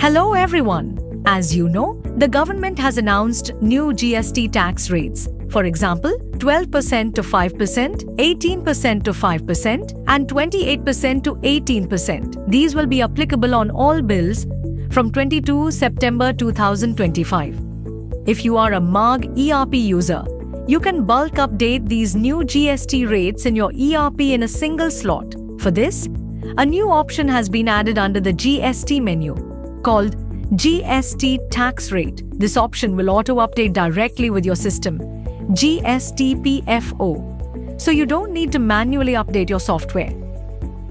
Hello everyone. As you know, the government has announced new GST tax rates. For example, 12% to 5%, 18% to 5%, and 28% to 18%. These will be applicable on all bills from 22 September 2025. If you are a MARG ERP user, you can bulk update these new GST rates in your ERP in a single slot. For this, a new option has been added under the GST menu called GST tax rate. This option will auto-update directly with your system, GST-PFO, so you don't need to manually update your software.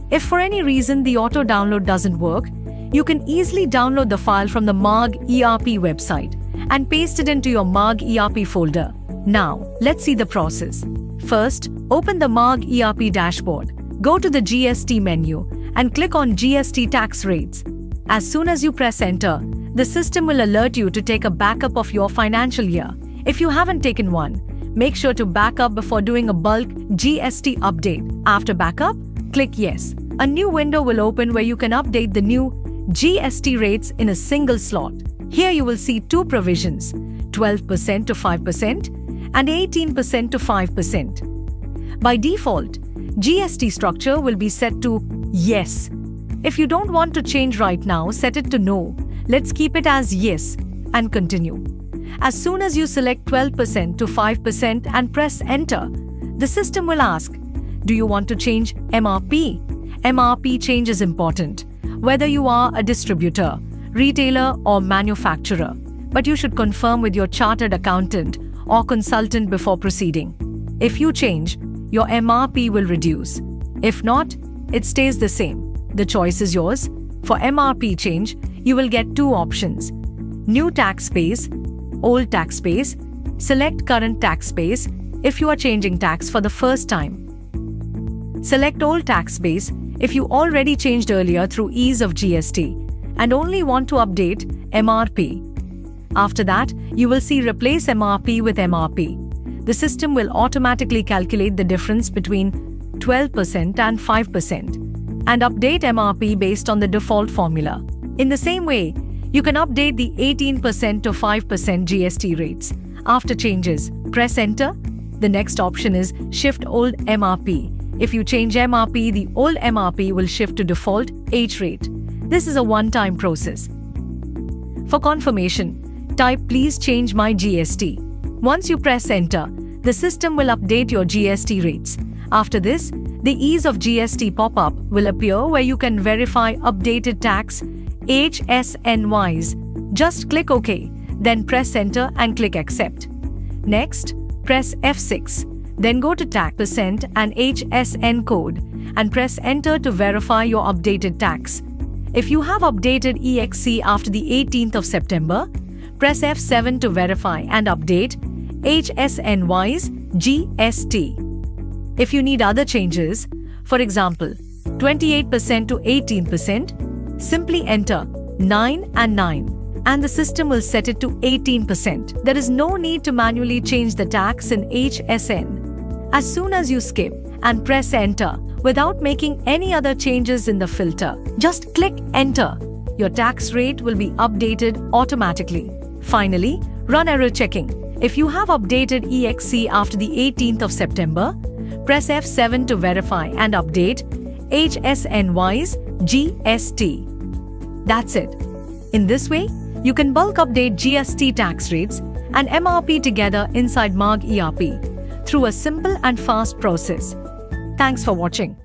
If for any reason the auto-download doesn't work, you can easily download the file from the MARG ERP website and paste it into your MARG ERP folder. Now, let's see the process. First, open the MARG ERP dashboard. Go to the GST menu and click on GST tax rates. As soon as you press enter, the system will alert you to take a backup of your financial year. If you haven't taken one, make sure to back up before doing a bulk GST update. After backup, click yes. A new window will open where you can update the new GST rates in a single slot. Here you will see two provisions, 12% to 5% and 18% to 5%. By default, GST structure will be set to yes. If you don't want to change right now, set it to no. Let's keep it as yes and continue. As soon as you select 12% to 5% and press enter, the system will ask, do you want to change MRP? MRP change is important, whether you are a distributor, retailer or manufacturer, but you should confirm with your chartered accountant or consultant before proceeding. If you change, your MRP will reduce. If not, it stays the same. The choice is yours. For MRP change, you will get two options: new tax base, old tax base. Select current tax base if you are changing tax for the first time. Select old tax base if you already changed earlier through ease of GST and only want to update MRP. After that, you will see replace MRP with MRP. The system will automatically calculate the difference between 12% and 5% and update MRP based on the default formula. In the same way, you can update the 18% to 5% GST rates. After changes, press enter. The next option is shift old MRP. If you change MRP, the old MRP will shift to default H rate. This is a one-time process. For confirmation, type please change my GST. Once you press enter, the system will update your GST rates. After this, the ease of GST pop-up will appear where you can verify updated tax HSNYs. Just click OK, then press enter and click accept. Next, press F6. Then go to tax percent and HSN code and press enter to verify your updated tax. If you have updated EXC after the 18th of September, press F7 to verify and update HSNY's GST. If you need other changes, for example, 28% to 18%, simply enter 9 and 9 and the system will set it to 18%. There is no need to manually change the tax in HSN. As soon as you skip and press enter without making any other changes in the filter, just click enter. Your tax rate will be updated automatically. Finally, run error checking. If you have updated EXC after the 18th of September, press F7 to verify and update HSNY's GST. That's it. In this way, you can bulk update GST tax rates and MRP together inside MARG ERP through a simple and fast process. Thanks for watching.